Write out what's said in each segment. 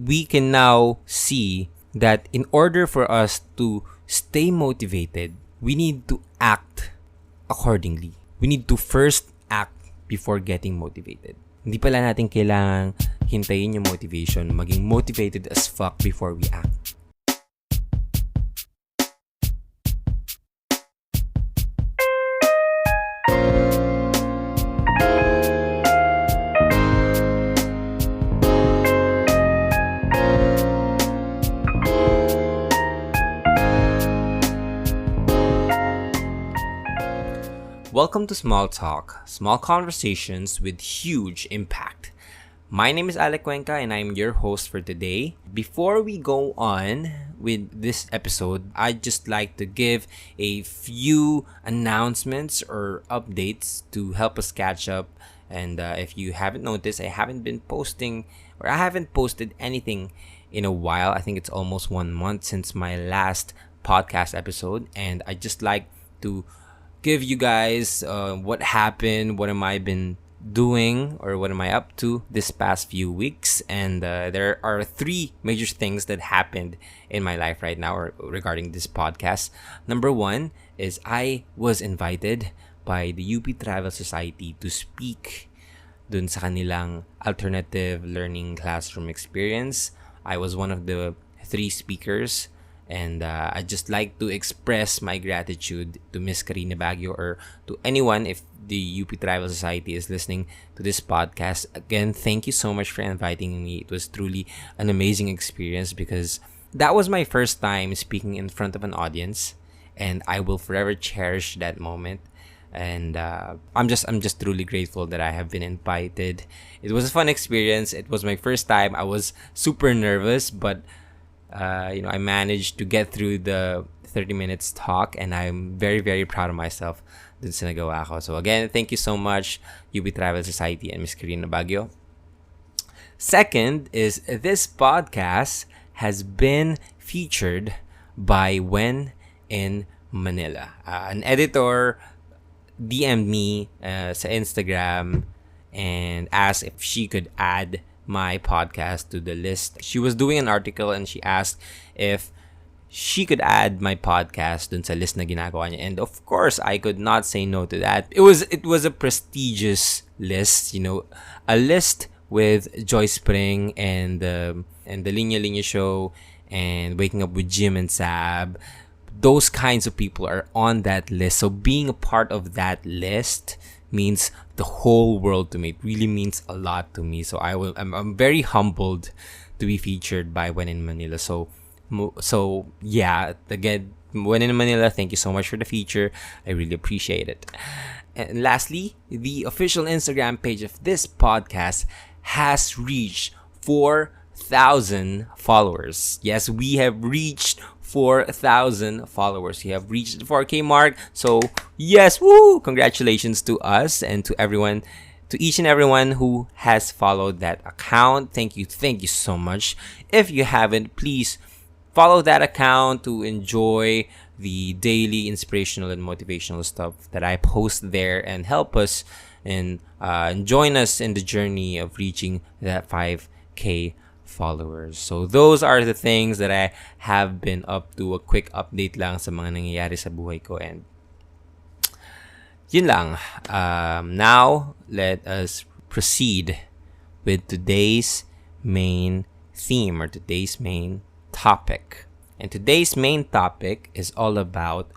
we can now see that in order for us to stay motivated, we need to act accordingly. We need to first act before getting motivated. Hindi pala natin kailangang hintayin yung motivation, maging motivated as fuck before we act. Welcome to Small Talk, small conversations with huge impact. My name is Alec Cuenca and I'm your host for today. Before we go on with this episode, I'd just like to give a few announcements or updates to help us catch up. And if you haven't noticed, I haven't posted anything in a while. I think it's almost 1 month since my last podcast episode, and I'd just like to give you guys what happened, what am I been doing, or what am I up to this past few weeks. And there are 3 major things that happened in my life right now regarding this podcast. Number 1 is I was invited by the UP Travel Society to speak dun sa kanilang alternative learning classroom experience. I was one of the 3 speakers. And I'd just like to express my gratitude to Miss Karina Baguio, or to anyone if the UP Travel Society is listening to this podcast. Again, thank you so much for inviting me. It was truly an amazing experience because that was my first time speaking in front of an audience, and I will forever cherish that moment. And I'm just truly grateful that I have been invited. It was a fun experience. It was my first time. I was super nervous, but I managed to get through the 30 minutes talk, and I'm very, very proud of myself dun sa nagawa ko. So again, thank you so much, UP Travel Society and Miss Karina Baguio. Second is this podcast has been featured by When in Manila. An editor DM'd me sa Instagram and asked if she could add my podcast to the list. She was doing an article and she asked if she could add my podcast dun sa list na ginagawa niya. And of course, I could not say no to that. It was a prestigious list, a list with Joyce Spring and the Linya Linya Show and Waking Up with Jim and Sab. Those kinds of people are on that list. So being a part of that list means the whole world to me. It really means a lot to me. So I'm very humbled to be featured by When in Manila. So yeah, again, When in Manila, thank you so much for the feature. I really appreciate it. And lastly, the official Instagram page of this podcast has reached 4,000 followers. Yes, we have reached 4,000 followers. We have reached the 4K mark. So yes, woo! Congratulations to us and to everyone, to each and everyone who has followed that account. Thank you so much. If you haven't, please follow that account to enjoy the daily inspirational and motivational stuff that I post there, and help us and join us in the journey of reaching that 5K followers. So those are the things that I have been up to. A quick update lang sa mga nangyayari sa buhay ko, and yun lang. Now let us proceed with today's main theme, or today's main topic. And today's main topic is all about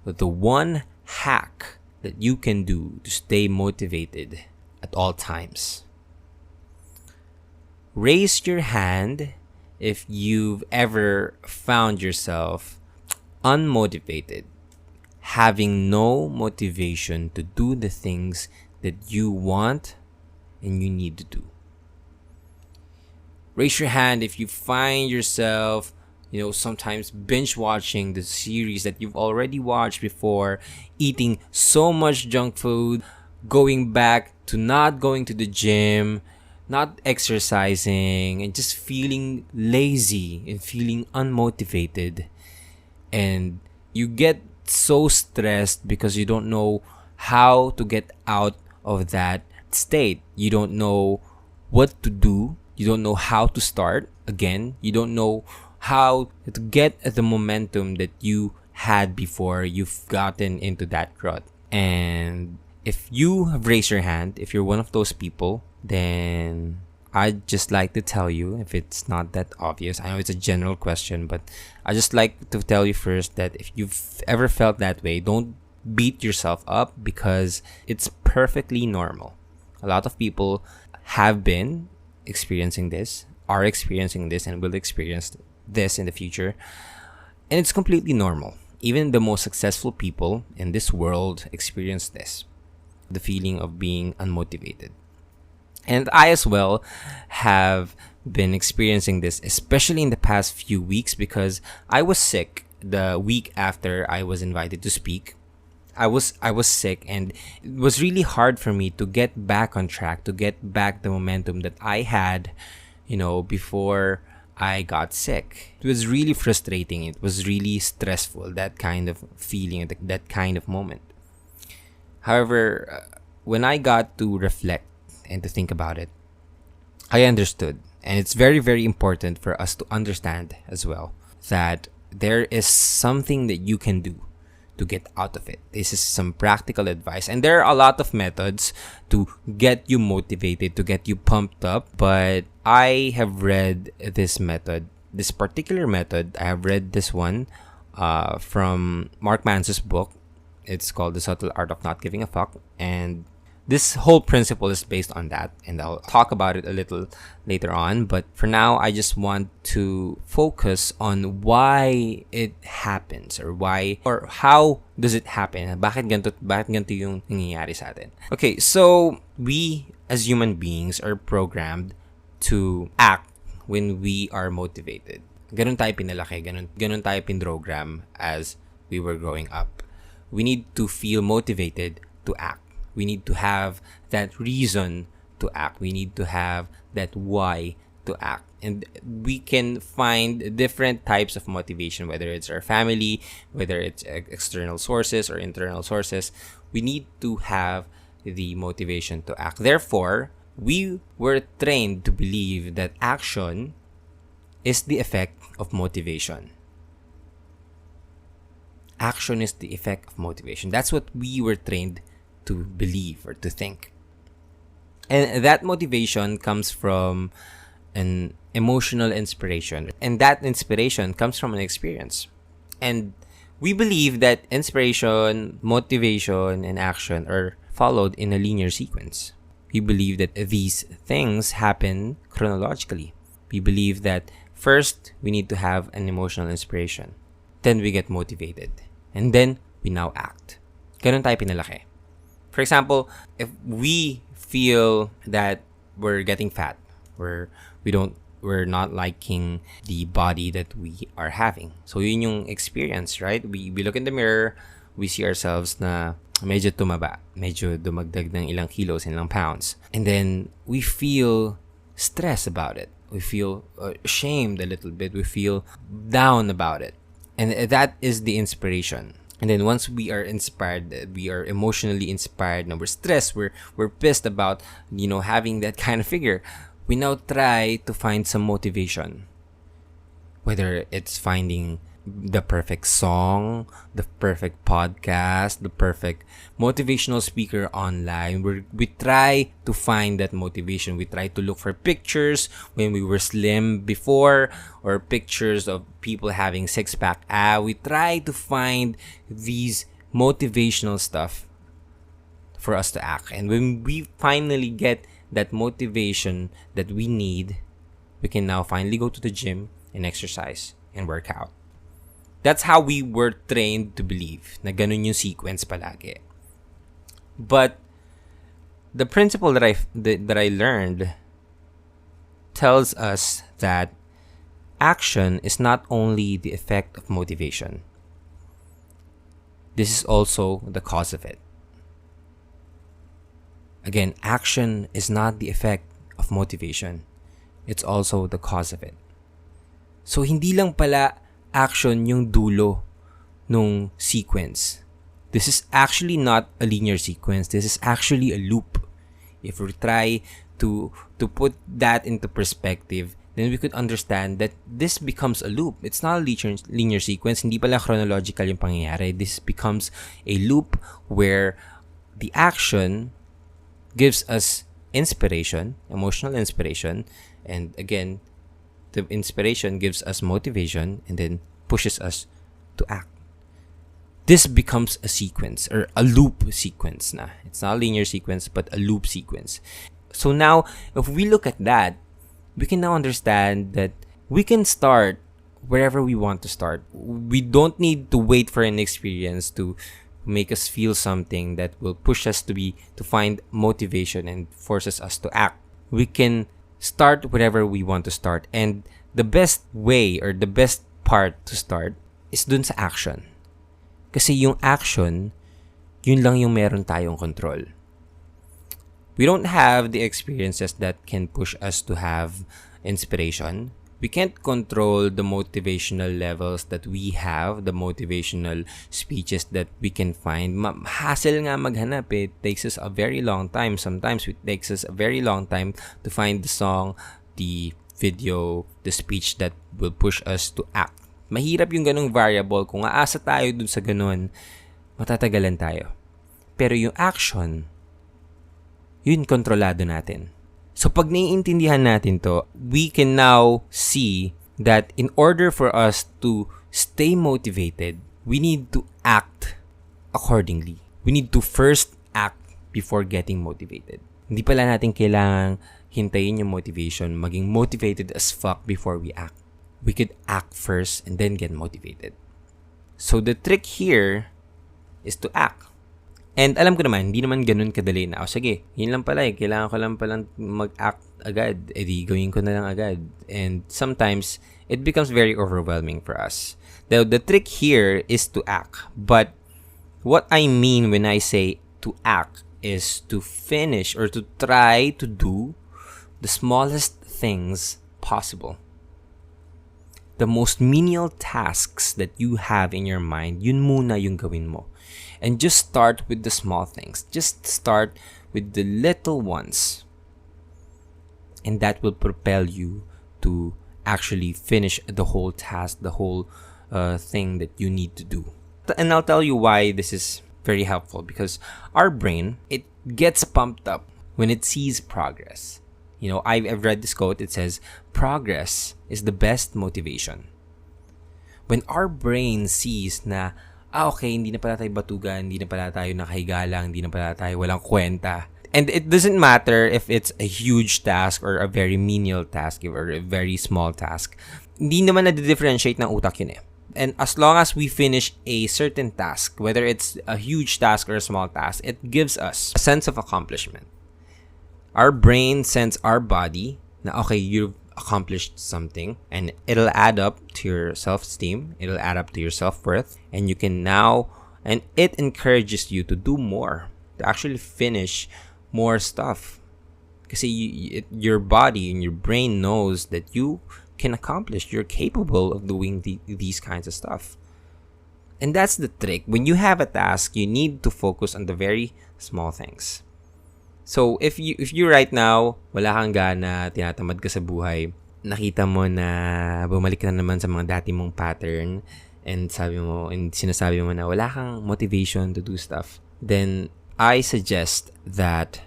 the one hack that you can do to stay motivated at all times. Raise your hand if you've ever found yourself unmotivated, having no motivation to do the things that you want and you need to do. Raise your hand if you find yourself, sometimes binge watching the series that you've already watched before, eating so much junk food, going back to not going to the gym, not exercising, and just feeling lazy and feeling unmotivated. And you get so stressed because you don't know how to get out of that state. You don't know what to do. You don't know how to start. again. You don't know how to get the momentum that you had before you've gotten into that rut. And if you have raised your hand, if you're one of those people, then I'd just like to tell you, if it's not that obvious, I know it's a general question, but I just like to tell you first that if you've ever felt that way, don't beat yourself up, because it's perfectly normal. A lot of people have been experiencing this, are experiencing this, and will experience this in the future. And it's completely normal. Even the most successful people in this world experience this, the feeling of being unmotivated. And I as well have been experiencing this, especially in the past few weeks, because I was sick the week after I was invited to speak. I was sick, and it was really hard for me to get back on track, to get back the momentum that I had, before I got sick. It was really frustrating. It was really stressful, that kind of feeling, that kind of moment. However, when I got to reflect and to think about it, I understood. And it's very, very important for us to understand as well that there is something that you can do to get out of it. This is some practical advice. And there are a lot of methods to get you motivated, to get you pumped up. But I have read this particular method. I have read this one from Mark Manz's book. It's called The Subtle Art of Not Giving a Fuck. And this whole principle is based on that, and I'll talk about it a little later on. But for now, I just want to focus on why it happens, or how does it happen? Bakit ganito yung nangyayari sa atin? Okay, so we as human beings are programmed to act when we are motivated. Ganun tayo pinalaki, ganun tayo pinrogram as we were growing up. We need to feel motivated to act. We need to have that reason to act. We need to have that why to act. And we can find different types of motivation, whether it's our family, whether it's external sources or internal sources. We need to have the motivation to act. Therefore, we were trained to believe that action is the effect of motivation. Action is the effect of motivation. That's what we were trained to believe or to think. And that motivation comes from an emotional inspiration. And that inspiration comes from an experience. And we believe that inspiration, motivation, and action are followed in a linear sequence. We believe that these things happen chronologically. We believe that first, we need to have an emotional inspiration. Then we get motivated. And then, we now act. Ganun tayo pinalaki. For example, if we feel that we're getting fat, we're not liking the body that we are having. So yun yung experience, right? We look in the mirror, we see ourselves na medyo tumaba, medyo dumagdag ng ilang kilos, ilang pounds. And then we feel stress about it. We feel ashamed a little bit. We feel down about it. And that is the inspiration. And then once we are inspired, we are emotionally inspired, now we're stressed, we're pissed about, having that kind of figure. We now try to find some motivation. Whether it's finding the perfect song, the perfect podcast, the perfect motivational speaker online. We try to find that motivation. We try to look for pictures when we were slim before, or pictures of people having six-pack abs. We try to find these motivational stuff for us to act. And when we finally get that motivation that we need, we can now finally go to the gym and exercise and work out. That's how we were trained to believe, na ganun yung sequence palagi. But the principle that I learned tells us that action is not only the effect of motivation. This is also the cause of it. Again, action is not the effect of motivation. It's also the cause of it. So hindi lang pala action yung dulo nung sequence. This is actually not a linear sequence. This is actually a loop. If we try to put that into perspective, then we could understand that this becomes a loop. It's not a linear sequence. Hindi pala chronological yung pangyayari. This becomes a loop where the action gives us inspiration, emotional inspiration, and again, the inspiration gives us motivation and then pushes us to act. This becomes a sequence or a loop sequence na. It's not a linear sequence but a loop sequence. So now, if we look at that, we can now understand that we can start wherever we want to start. We don't need to wait for an experience to make us feel something that will push us to find motivation and forces us to act. We can start wherever we want to start. And the best way or the best part to start is dun sa action. Kasi yung action, yun lang yung meron tayong control. We don't have the experiences that can push us to have inspiration. We can't control the motivational levels that we have, the motivational speeches that we can find. Hassle nga maghanap. It takes us a very long time. Sometimes it takes us a very long time to find the song, the video, the speech that will push us to act. Mahirap yung ganung variable. Kung aasa tayo dun sa ganun, matatagalan tayo. Pero yung action, yun kontrolado natin. So pag naiintindihan natin to, we can now see that in order for us to stay motivated, we need to act accordingly. We need to first act before getting motivated. Hindi pala natin kailangang hintayin yung motivation, maging motivated as fuck before we act. We could act first and then get motivated. So the trick here is to act. And alam ko naman, hindi naman ganun kadali na, sige, yun lang pala kailangan ko lang palang mag-act agad, edi gawin ko na lang agad. And sometimes, it becomes very overwhelming for us. The trick here is to act. But what I mean when I say to act is to finish or to try to do the smallest things possible. The most menial tasks that you have in your mind, yun muna yung gawin mo. And just start with the small things. Just start with the little ones. And that will propel you to actually finish the whole task, the whole thing that you need to do. And I'll tell you why this is very helpful. Because our brain, it gets pumped up when it sees progress. You know, I've read this quote. It says, progress is the best motivation. When our brain sees na, okay, hindi na pala tayo batugan, hindi na pala tayo nakahiga lang, hindi na pala tayo walang kwenta. And it doesn't matter if it's a huge task or a very menial task or a very small task. Hindi naman na-differentiate ng utak yun eh. And as long as we finish a certain task, whether it's a huge task or a small task, it gives us a sense of accomplishment. Our brain sends our body na, okay, you've accomplished something, and it'll add up to your self-esteem, it'll add up to your self-worth, and you can now, and it encourages you to do more, to actually finish more stuff. Kasi your body and your brain knows that you can accomplish, you're capable of doing these kinds of stuff. And that's the trick. When you have a task, you need to focus on the very small things. So, if you right now, wala kang gana, tinatamad ka sa buhay, nakita mo na bumalik ka na naman sa mga dati mong pattern, and sinasabi mo na wala kang motivation to do stuff, then I suggest that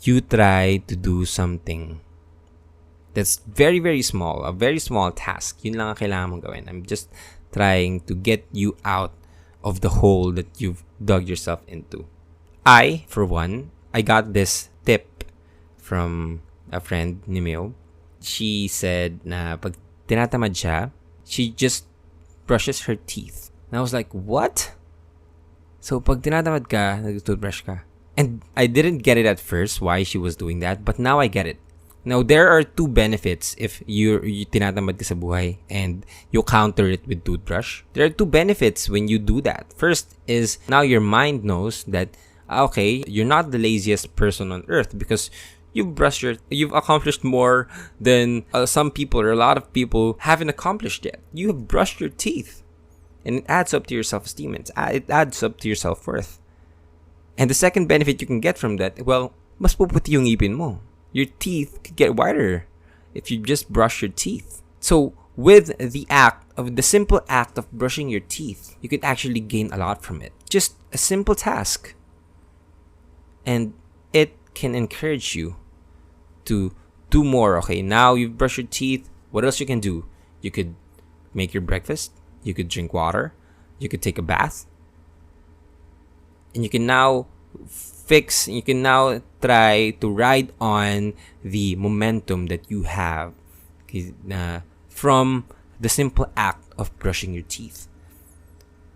you try to do something that's very, very small, a very small task. Yun lang ang kailangan mong gawin. I'm just trying to get you out of the hole that you've dug yourself into. For one, I got this tip from a friend ni Mio. She said na pag tinatamad siya, she just brushes her teeth. And I was like, what? So pag tinatamad ka, nag-toothbrush ka. And I didn't get it at first why she was doing that, but now I get it. Now, there are two benefits if you tinatamad ka sa buhay and you counter it with toothbrush. There are two benefits when you do that. First is now your mind knows that, okay, you're not the laziest person on earth because you've accomplished more than some people or a lot of people haven't accomplished yet. You have brushed your teeth. And it adds up to your self-esteem. It adds up to your self-worth. And the second benefit you can get from that, well, mas puputi yung ngipin mo. your teeth could get whiter if you just brush your teeth. So with the simple act of brushing your teeth, you could actually gain a lot from it. Just a simple task. And it can encourage you to do more. Okay, now you've brushed your teeth. What else you can do? You could make your breakfast. You could drink water. You could take a bath. And you can now try to ride on the momentum that you have from the simple act of brushing your teeth.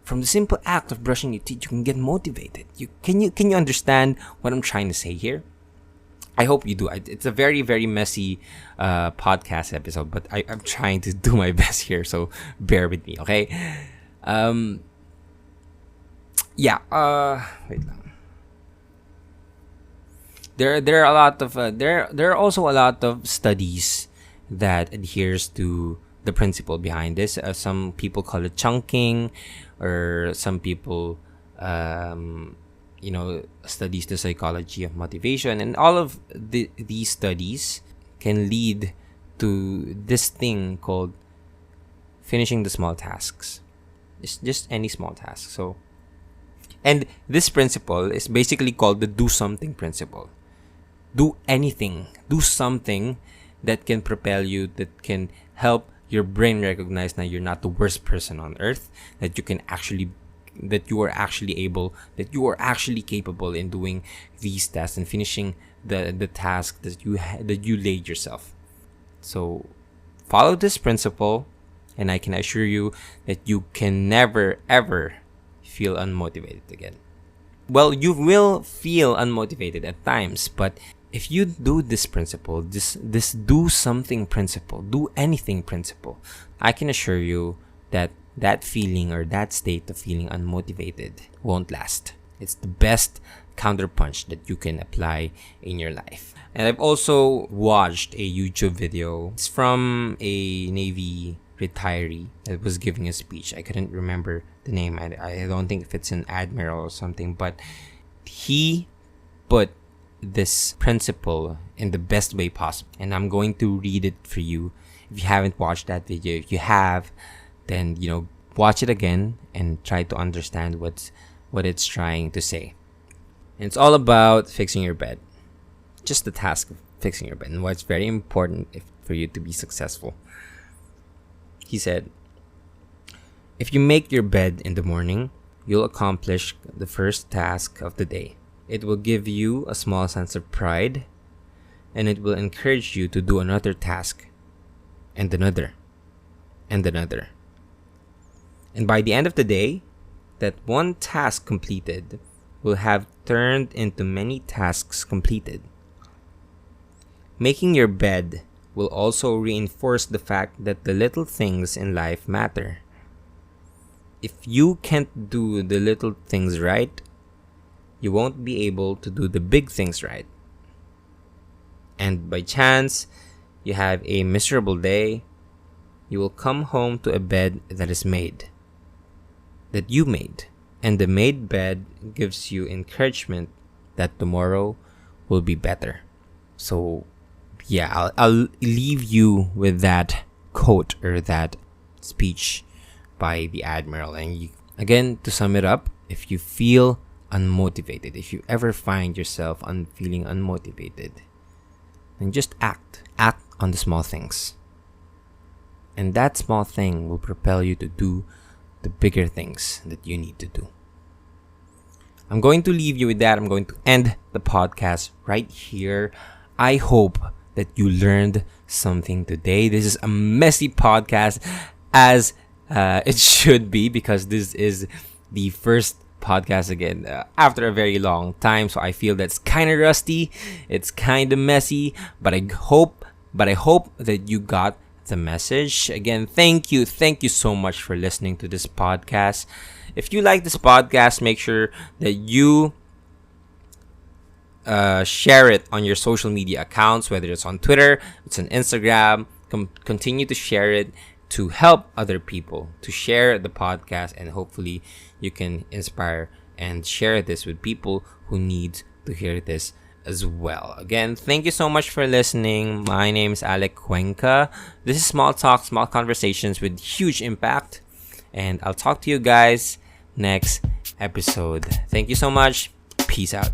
From the simple act of brushing your teeth, you can get motivated. Can you understand what I'm trying to say here? I hope you do. It's a very, very messy podcast episode, but I'm trying to do my best here, so bear with me, okay? Wait lang. There are also a lot of studies that adheres to the principle behind this. Some people call it chunking, or some people studies the psychology of motivation, and all of these studies can lead to this thing called finishing the small tasks. It's just any small task. So, and this principle is basically called the do something principle. Do anything. Do something that can propel you, that can help your brain recognize that you're not the worst person on earth, that you are actually capable in doing these tasks and finishing the task that you laid yourself. So follow this principle, and I can assure you that you can never ever feel unmotivated again. Well, you will feel unmotivated at times, but if you do this principle, this do something principle, do anything principle, I can assure you that feeling, or that state of feeling unmotivated, won't last. It's the best counterpunch that you can apply in your life. And I've also watched a YouTube video. It's from a Navy retiree that was giving a speech. I couldn't remember the name. I don't think if it's an admiral or something, but he put this principle in the best way possible, and I'm going to read it for you. If you haven't watched that video, if you have, then watch it again and try to understand what it's trying to say. And it's all about fixing your bed, just the task of fixing your bed, and what's very important for you to be successful. He said, if you make your bed in the morning, you'll accomplish the first task of the day. It will give you a small sense of pride, and it will encourage you to do another task, and another, and another. And by the end of the day, that one task completed will have turned into many tasks completed. Making your bed will also reinforce the fact that the little things in life matter. If you can't do the little things right, you won't be able to do the big things right. And by chance, you have a miserable day, you will come home to a bed that is made, that you made. And the made bed gives you encouragement that tomorrow will be better. So, yeah, I'll leave you with that quote, or that speech by the Admiral. And again, to sum it up, if you feel unmotivated, if you ever find yourself feeling unmotivated, then just act on the small things, and that small thing will propel you to do the bigger things that you need to do. I'm going to leave you with that. I'm going to end the podcast right here. I hope that you learned something today. This is a messy podcast, as it should be, because this is the first podcast again after a very long time, so I feel that's kind of rusty, it's kind of messy, but I hope that you got the message. Again, thank you so much for listening to this podcast. If you like this podcast, make sure that you share it on your social media accounts, whether it's on Twitter, it's on Instagram. Continue to share it to help other people to share the podcast, and hopefully you can inspire and share this with people who need to hear this as well. Again, thank you so much for listening. My name is Alec Cuenca. This is Small Talk, Small Conversations with huge impact. And I'll talk to you guys next episode. Thank you so much. Peace out.